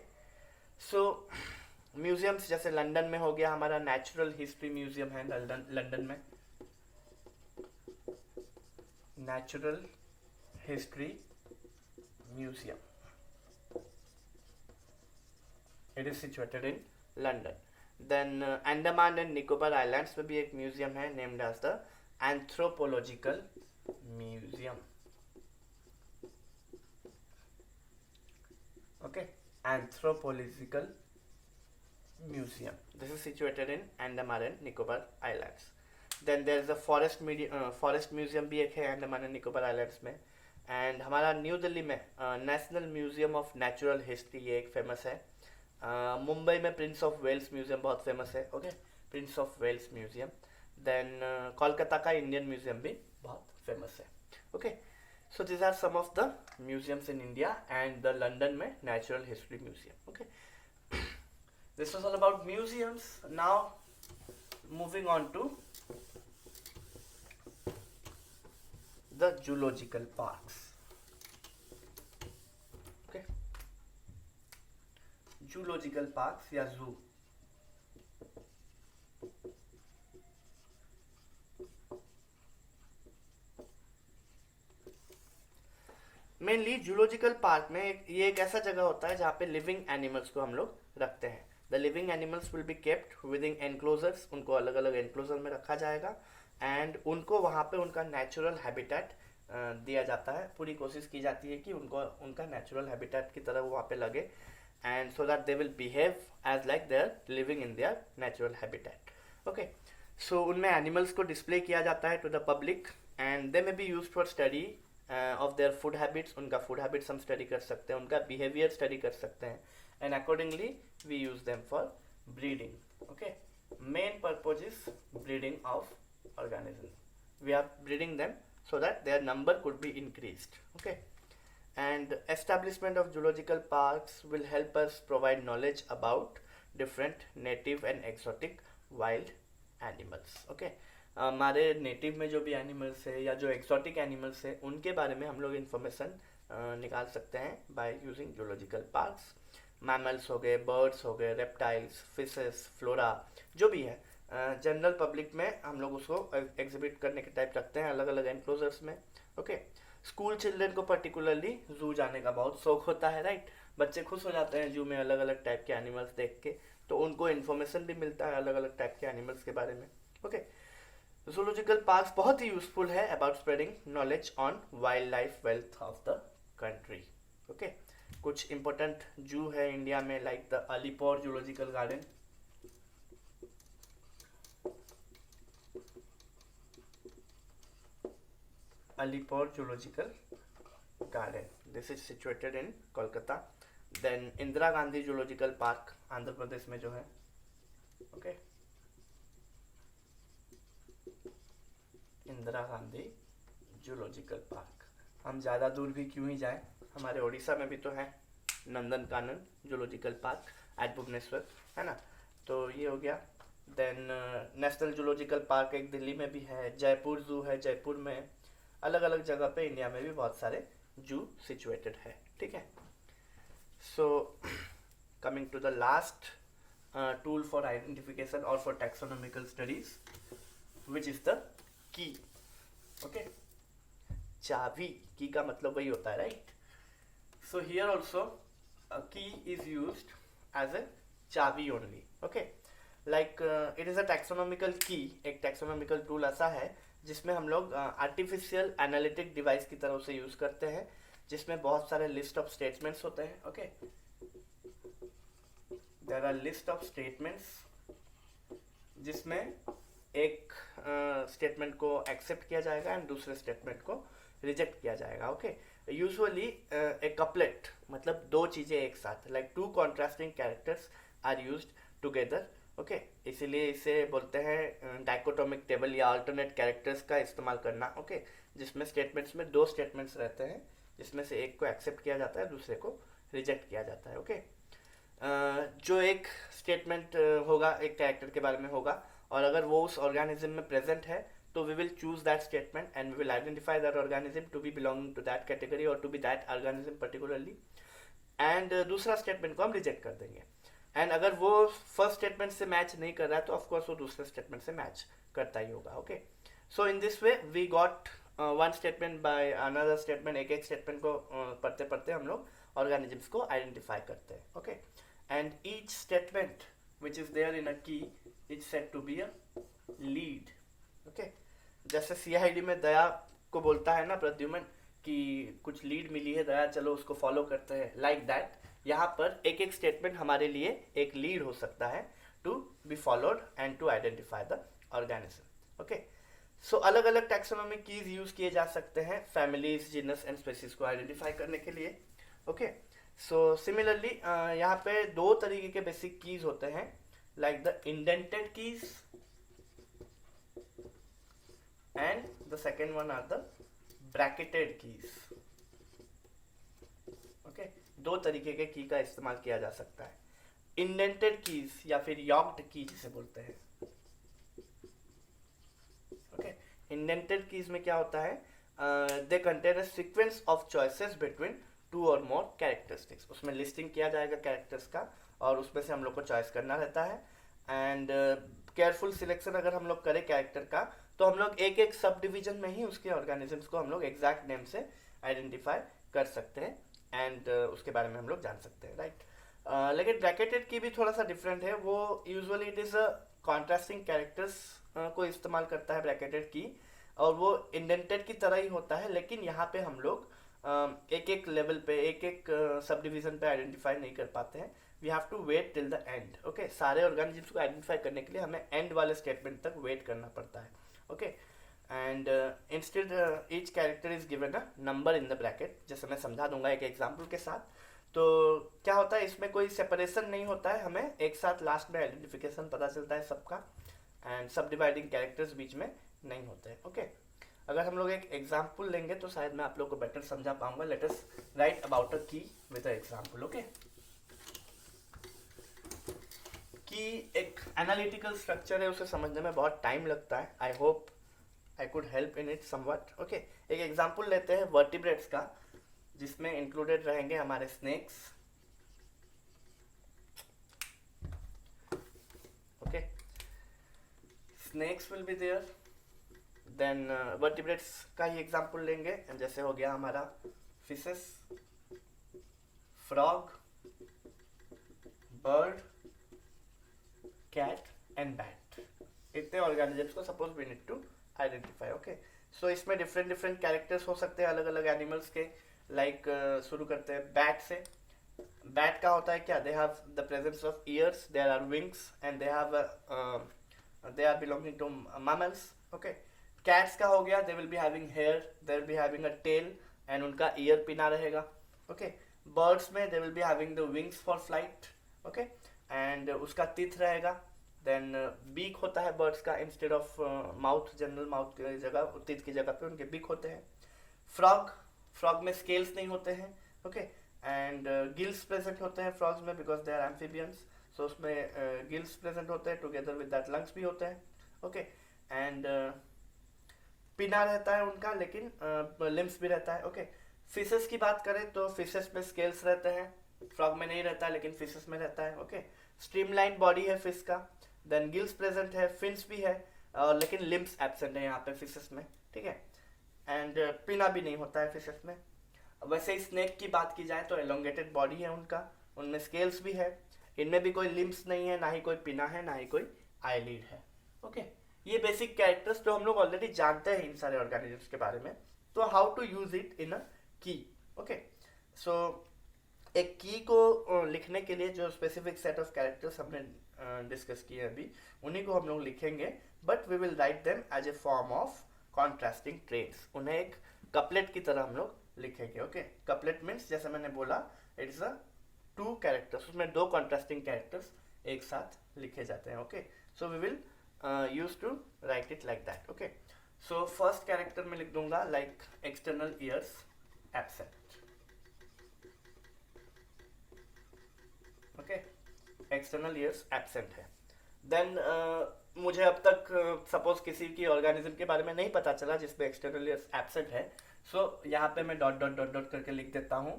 सो म्यूजियम्स जैसे लंदन में हो गया हमारा नेचुरल हिस्ट्री म्यूजियम है लंदन में, natural history museum, it is situated in London. Then Andaman and Nicobar islands में भी एक म्यूजियम है named as the anthropological museum. Okay, anthropological museum. This is situated in Andaman and Nicobar Islands. Then there is a forest museum भी एक है अंडमान एंड निकोबार आइलैंड्स में. एंड हमारा न्यू दिल्ली में national museum of natural history ये एक फेमस है. मुंबई में प्रिंस ऑफ वेल्स म्यूजियम बहुत फेमस है. Okay, prince of Wales museum. Then Kolkata का इंडियन म्यूजियम भी बहुत फेमस है. Okay, so this are some of the museums in India and the London में natural history museum. Okay, this was all about museums. Now moving on to the zoological parks. Okay, zoological parks या zoo. मेनली जूलॉजिकल पार्क में ये एक ऐसा जगह होता है जहाँ पे लिविंग एनिमल्स को हम लोग रखते हैं. The living animals will be kept with in enclosures. उनको अलग अलग एनक्लोजर में रखा जाएगा एंड उनको वहाँ पे उनका नेचुरल हैबिटेट दिया जाता है. पूरी कोशिश की जाती है कि उनको उनका नेचुरल हैबिटेट की तरह वहाँ पे लगे and so that they will behave as like they are living in their natural habitat. Okay, so उनमें एनिमल्स को डिस्प्ले किया जाता है to the public and they may be use for study of their food habits. उनका फूड हैबिट्स हम स्टडी कर सकते हैं, उनका बिहेवियर स्टडी कर सकते हैं and accordingly we use them for breeding. Okay, main purpose is breeding of organisms. We are breeding them so that their number could be increased. Okay, and establishment of zoological parks will help us provide knowledge about different native and exotic wild animals. Okay, हमारे नेटिव में जो भी एनिमल्स है या जो एक्सोटिक एनिमल्स है उनके बारे में हम लोग इन्फॉर्मेशन निकाल सकते हैं by using zoological parks. Mammals हो गए, बर्ड्स हो गए, रेप्टाइल्स, फिशेस, फ्लोरा जो भी है जनरल पब्लिक में हम लोग उसको एग्जिबिट करने के टाइप रखते हैं अलग अलग एनक्लोजर्स में. ओके, स्कूल चिल्ड्रन को पर्टिकुलरली जू जाने का बहुत शौक होता है, राइट. बच्चे खुश हो जाते हैं जू में अलग अलग टाइप के एनिमल्स देख के, तो उनको इन्फॉर्मेशन भी मिलता है अलग अलग टाइप के एनिमल्स के बारे में. ओके, जूलॉजिकल पार्क्स बहुत ही यूजफुल है about spreading knowledge on wild life wealth of the country. Okay, कुछ इंपॉर्टेंट जू है इंडिया में like the Alipur zoological garden. Alipur zoological garden, this is situated in Kolkata. Then Indira Gandhi zoological park Andhra Pradesh में जो है. Okay, Indira Gandhi zoological park. हम ज़्यादा दूर भी क्यों ही जाएं, हमारे उड़ीसा में भी तो है Nandankanan zoological park at Bhubaneswar, है ना. तो ये हो गया. देन नेशनल जूलॉजिकल पार्क एक दिल्ली में भी है, जयपुर जू है जयपुर में, अलग अलग जगह पे इंडिया में भी बहुत सारे जू सिचुएटेड है. ठीक है, so coming to the last tool for identification और for taxonomical studies which is the key. Okay, चाबी. की का मतलब वही होता है, right. So here also a key is used as a चाबी only. Okay, like it is a taxonomical key. एक taxonomical tool ऐसा है जिसमें हम लोग artificial analytic device की तरह उसे यूज करते हैं, जिसमें बहुत सारे list of statements होते हैं. Okay, there are list of statements जिसमें एक स्टेटमेंट को एक्सेप्ट किया जाएगा एंड दूसरे स्टेटमेंट को रिजेक्ट किया जाएगा. ओके, यूजुअली ए कपलेट मतलब दो चीजें एक साथ, like two contrasting characters are used together. Okay, इसीलिए इसे बोलते हैं डाइकोटोमिक टेबल या अल्टरनेट कैरेक्टर्स का इस्तेमाल करना. ओके, जिसमें स्टेटमेंट्स में दो स्टेटमेंट्स रहते हैं जिसमें से एक को एक्सेप्ट किया जाता है दूसरे को रिजेक्ट किया जाता है. ओके, जो एक स्टेटमेंट होगा एक कैरेक्टर के बारे में होगा और अगर वो उस ऑर्गेनिज्म में प्रेजेंट है तो we will choose that statement and we will identify that organism to be belonging to that category or to be that organism particularly and दूसरा स्टेटमेंट को हम रिजेक्ट कर देंगे. एंड अगर वो फर्स्ट स्टेटमेंट से मैच नहीं कर रहा है तो ऑफकोर्स वो दूसरे स्टेटमेंट से मैच करता ही होगा. Okay, so in this way we got one statement by another statement. एक एक स्टेटमेंट को पढ़ते पढ़ते हम लोग ऑर्गेनिजम्स को आइडेंटिफाई करते हैं. Okay, and each statement which is there in a key is said to be a lead. Okay, जैसे सीआईडी में दया को बोलता है ना प्रद्युमन कि कुछ लीड मिली है दया, चलो उसको फॉलो करते हैं, लाइक दैट यहाँ पर एक एक स्टेटमेंट हमारे लिए एक लीड हो सकता है to be followed and to identify the organism. Okay, so अलग अलग टैक्सोनॉमी कीज यूज किए जा सकते हैं फैमिलीज, जीनस एंड स्पीसीज को आइडेंटिफाई करने के लिए. ओके, सो सिमिलरली यहाँ पे दो तरीके के बेसिक कीज होते हैं, like the indented keys and the second one are the bracketed keys. okay, दो तरीके के की का इस्तेमाल किया जा सकता है. इंडेंटेड कीज या फिर यॉक्ड की जिसे बोलते हैं. ओके, इंडेंटेड कीज में क्या होता है, they contain a sequence of choices between two और मोर कैरेक्टरिस्टिक्स. उसमें लिस्टिंग किया जाएगा कैरेक्टर्स का और उसमें से हम लोग को चॉइस करना रहता है. एंड केयरफुल सिलेक्शन अगर हम लोग करें कैरेक्टर का तो हम लोग एक एक सब डिवीजन में ही उसके ऑर्गेनिजम्स को हम लोग एग्जैक्ट नेम से आइडेंटिफाई कर सकते हैं एंड उसके बारे में हम लोग जान सकते हैं. राइट, लेकिन ब्रैकेटेड की भी थोड़ा सा डिफरेंट है. वो usually it is a contrasting characters को इस्तेमाल करता है ब्रैकेटेड की, और वो इंडेंटेड की तरह ही होता है, लेकिन यहाँ पे हम लोग एक एक लेवल पे एक एक सब डिवीजन पे आइडेंटिफाई नहीं कर पाते हैं. We have to wait till the end. Okay, सारे ऑर्गेनिजम्स को आइडेंटिफाई करने के लिए हमें एंड वाले स्टेटमेंट तक वेट करना पड़ता है. Okay, and instead each character is given a number in the bracket. जैसे मैं समझा दूंगा एक एग्जांपल के साथ. तो क्या होता है, इसमें कोई सेपरेशन नहीं होता है, हमें एक साथ लास्ट में आइडेंटिफिकेशन पता चलता है सबका, एंड सब डिवाइडिंग कैरेक्टर्स बीच में नहीं होते हैं. ओके, अगर हम लोग एक एग्जांपल लेंगे तो शायद मैं आप लोग को बेटर समझा पाऊंगा. Let us right about a की विद अ एग्जांपल. ओके, की एक एनालिटिकल स्ट्रक्चर है, उसे समझने में बहुत टाइम लगता है. I hope I could help in it somewhat. Okay, एक एग्जांपल लेते हैं वर्टिब्रेट्स का, जिसमें इंक्लूडेड रहेंगे हमारे snakes. Okay, snakes will be there. Then vertebrates का ही एग्जांपल लेंगे, जैसे हो गया हमारा fishes, frog, bird, cat and bat. इतने ऑर्गेनिजम्स को suppose we need to identify. Okay, so इसमें डिफरेंट डिफरेंट कैरेक्टर्स हो सकते हैं अलग अलग एनिमल्स के. लाइक शुरू करते हैं बैट से. बैट का होता है क्या, they have the presence of ears, there are wings and they are belonging to mammals. Okay, cats का हो गया, they will be having hair, they will be having a tail and उनका ईयर पिना रहेगा. ओके, बर्ड्स में they will be having the wings for flight. Okay, and उसका टीथ रहेगा. देन बीक होता है बर्ड्स का, instead of mouth, general mouth की जगह, टीथ की जगह पे उनके बीक होते हैं. फ्रॉग में स्केल्स नहीं होते हैं. ओके, एंड गिल्स प्रेजेंट होते हैं फ्रॉग्स में बिकॉज दे आर एम्फीबियंस. सो उसमें गिल्स प्रेजेंट होते हैं, टुगेदर विद दैट लंग्स भी होते हैं. ओके, एंड पिना रहता है उनका, लेकिन लिम्स भी रहता है. ओके, फिशेस की बात करें तो फिशेस में स्केल्स रहते हैं, फ्रॉग में नहीं रहता है लेकिन फिशेस में रहता है. ओके, स्ट्रीमलाइन बॉडी है फिश का. देन गिल्स प्रेजेंट है, फिन्स भी है, लेकिन लिम्स एब्सेंट है यहाँ पे फिशेस में. ठीक है, एंड पिना भी नहीं होता है फिशेस में. वैसे ही स्नेक की बात की जाए तो एलोंगेटेड बॉडी है उनका, उनमें स्केल्स भी है, इनमें भी कोई लिम्स नहीं है, ना ही कोई पिना है, ना ही कोई आईलिड है. ओके, ये बेसिक कैरेक्टर्स जो हम लोग ऑलरेडी जानते हैं इन सारे ऑर्गेनिजम्स के बारे में. तो how to use it in a key. Okay, सो एक की को लिखने के लिए जो स्पेसिफिक सेट ऑफ कैरेक्टर्स हमने डिस्कस किए अभी, उन्हीं को हम लोग लिखेंगे, but we will write them as a form of contrasting traits. उन्हें एक कपलेट की तरह हम लोग लिखेंगे. ओके, कपलेट मीन्स जैसे मैंने बोला it is a two characters, उसमें दो कॉन्ट्रास्टिंग कैरेक्टर्स एक साथ लिखे जाते हैं. Okay, so we will use to write it like that. Okay, so first character में लिख दूंगा like external ears absent. Okay, external ears absent है. देन मुझे अब तक सपोज किसी की ऑर्गेनिज्म के बारे में नहीं पता चला जिसमें एक्सटर्नल ईयर्स एब्सेंट है, सो यहाँ पे मैं डॉट डॉट डॉट करके लिख देता हूँ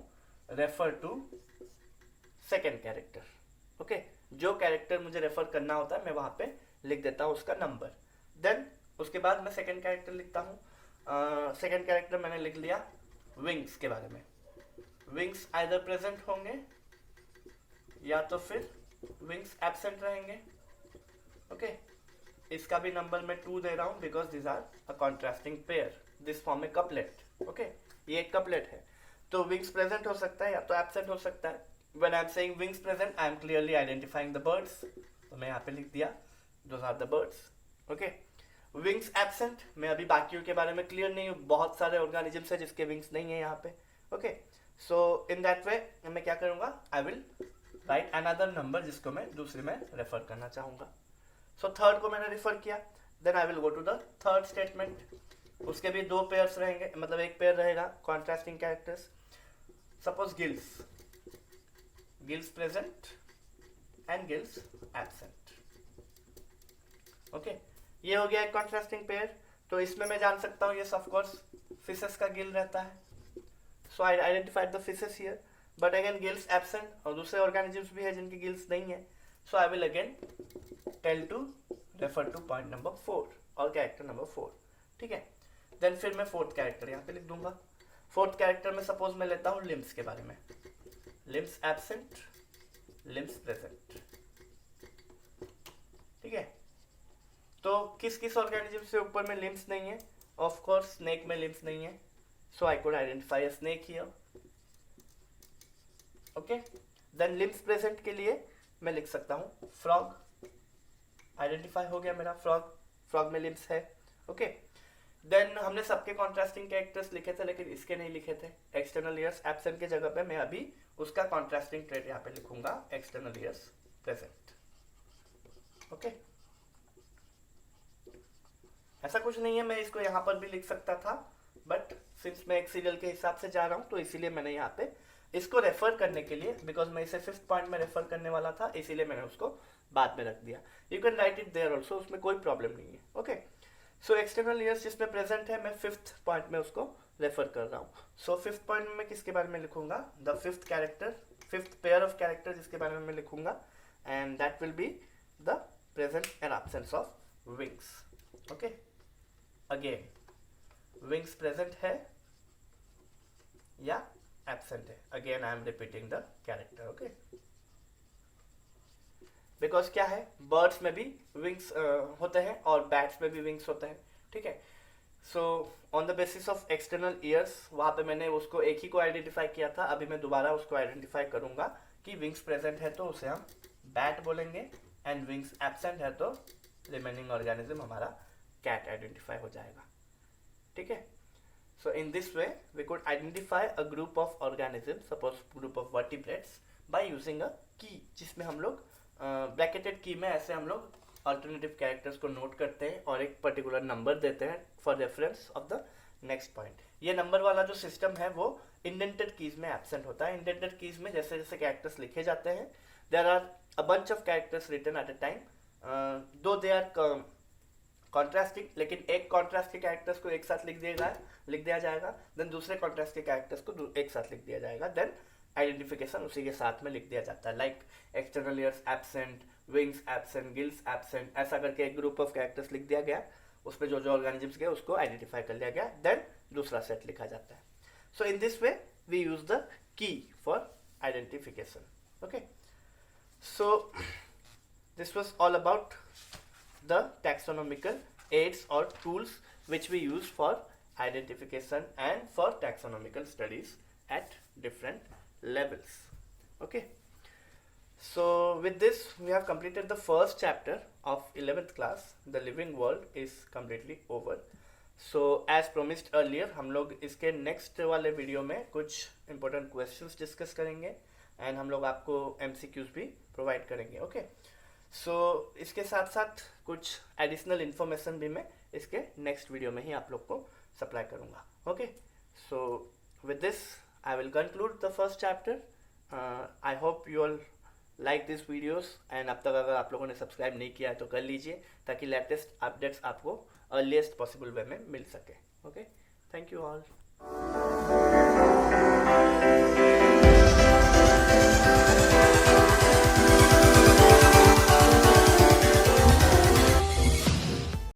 refer to second character. Okay, जो कैरेक्टर मुझे रेफर करना होता है मैं वहाँ पे लिख देता हूँ उसका नंबर। देन उसके बाद मैं सेकेंड कैरेक्टर लिखता हूँ। सेकेंड कैरेक्टर मैंने लिख लिया विंग्स के बारे में। विंग्स आइदर प्रेजेंट होंगे या तो फिर विंग्स एब्सेंट रहेंगे। ओके, इसका भी नंबर मैं 2 दे रहा हूँ because this are a contrasting pair, this form a couplet. Okay, ये एक कपलेट है, तो विंग्स प्रेजेंट हो सकता है या तो एब्सेंट हो सकता है। When I am saying wings present I am clearly identifying the birds, तो मैं यहाँ पे लिख दिया those are the birds. Okay, wings absent, मैं अभी बाकियों के बारे में क्लियर नहीं हूँ, बहुत सारे ऑर्गेनिजम्स है जिसके विंग्स नहीं है यहाँ पे। Okay, so in that way मैं क्या करूँगा, I will write another number जिसको मैं दूसरे में रेफर करना चाहूँगा। सो थर्ड को मैंने रेफर किया, then I will go to the third statement. उसके भी 2 पेयर्स रहेंगे, मतलब एक पेयर रहेगा contrasting characters. Suppose gills, gills present and gills absent. Okay, ये हो गया एक कॉन्ट्रास्टिंग पेयर। तो इसमें मैं जान सकता हूँ ये ऑफ कोर्स फिशेस का गिल रहता है, so I identified the fishes here. But again gills absent, और दूसरे ऑर्गेनिजम्स भी है जिनकी गिल्स नहीं है, so I will again tell to refer to point number 4 और कैरेक्टर नंबर 4। ठीक है, देन फिर मैं फोर्थ कैरेक्टर यहाँ पे लिख दूंगा। फोर्थ कैरेक्टर में सपोज मैं लेता हूँ लिम्स के बारे में। Limbs absent, limbs present. ठीक है, तो किस किस ऑर्गेनिज्म से ऊपर में लिम्स नहीं है, ऑफ कोर्स स्नेक में लिम्स नहीं है, so I could identify a snake here. Okay, then limbs present के लिए मैं लिख सकता हूँ फ्रॉग। आइडेंटिफाई हो गया मेरा फ्रॉग, फ्रॉग में लिम्स है। ओके, देन हमने सबके कॉन्ट्रास्टिंग कैरेक्टर्स लिखे थे लेकिन इसके नहीं लिखे थे। एक्सटर्नल ईयर्स एब्सेंट की जगह पे मैं अभी उसका कॉन्ट्रास्टिंग ट्रेट यहाँ पे लिखूंगा, एक्सटर्नल ईयर्स प्रेजेंट। ओके, ऐसा कुछ नहीं है, मैं इसको यहाँ पर भी लिख सकता था, बट सिंस मैं एक सीरियल के हिसाब से जा रहा हूँ तो इसीलिए मैंने यहाँ पे इसको रेफर करने के लिए, बिकॉज मैं इसे 5th पॉइंट में रेफर करने वाला था, इसीलिए मैंने उसको बाद में रख दिया। You can write it there also, उसमें कोई प्रॉब्लम नहीं है। ओके, सो एक्सटर्नल ईयर्स जिसमें प्रेजेंट है मैं 5th पॉइंट में उसको रेफर कर रहा हूँ। सो 5th पॉइंट में मैं किसके बारे में लिखूंगा, the 5th character, 5th pair of character जिसके बारे में मैं लिखूंगा, and that will be the present and absence of wings. Okay, again wings present है या एब्सेंट है, again I am repeating the character. Okay, because क्या है, बर्ड्स में भी विंग्स होते हैं और बैट्स में भी विंग्स होते हैं। ठीक है, so on the basis of external years वहाँ पे मैंने उसको एक ही को आइडेंटिफाई किया था, अभी मैं दोबारा उसको आइडेंटिफाई करूंगा कि विंग्स प्रेजेंट है तो उसे हम बैट बोलेंगे, एंड विंग्स एब्सेंट है तो रिमेनिंग ऑर्गेनिज्म हमारा कैट आइडेंटिफाई हो जाएगा। ठीक है, so in this way we could identify a group of organisms, suppose group of vertebrates, by using a key, जिसमें हम लोग ब्रैकेटेड की में ऐसे हम लोग अल्टरनेटिव कैरेक्टर्स को नोट करते हैं और एक पर्टिकुलर नंबर देते हैं for reference of the next point. ये नंबर वाला जो सिस्टम है वो इंडेंटेड कीज में एब्सेंट होता है। इंडेंटेड कीज में जैसे जैसे कैरेक्टर्स लिखे जाते हैं, there are a bunch of characters written at a time, though they are contrasting, लेकिन एक कॉन्ट्रास्ट के कैरेक्टर्स को एक साथ लिख दिया जाएगा, देन दूसरे कॉन्ट्रास्ट के कैरेक्टर्स को एक साथ लिख दिया जाएगा, देन आइडेंटिफिकेशन उसी के साथ में लिख दिया जाता है, like external ears absent, wings absent, gills absent, ऐसा करके एक ग्रुप ऑफ कैरेक्टर्स लिख दिया गया, उसमें जो जो ऑर्गेनिजम्स गए उसको आइडेंटिफाई कर लिया गया, देन दूसरा सेट लिखा जाता है। So in this way we use the key for identification. Okay, so this was all about the taxonomical aids or tools which we use for identification and for taxonomical studies at different levels. Okay, so with this we have completed the first chapter of 11th class. The living world is completely over. So as promised earlier, हम लोग इसके next वाले वीडियो में कुछ important questions discuss करेंगे and हम लोग आपको MCQs भी provide करेंगे। Okay, सो इसके साथ साथ कुछ एडिशनल इन्फॉर्मेशन भी मैं इसके नेक्स्ट वीडियो में ही आप लोग को सप्लाई करूँगा। Okay, so with this I will conclude the first chapter. I hope you all like this videos, and अब तक अगर आप लोगों ने सब्सक्राइब नहीं किया है तो कर लीजिए ताकि लेटेस्ट अपडेट्स आपको अर्लीस्ट पॉसिबल वे में मिल सके। Okay, thank you all.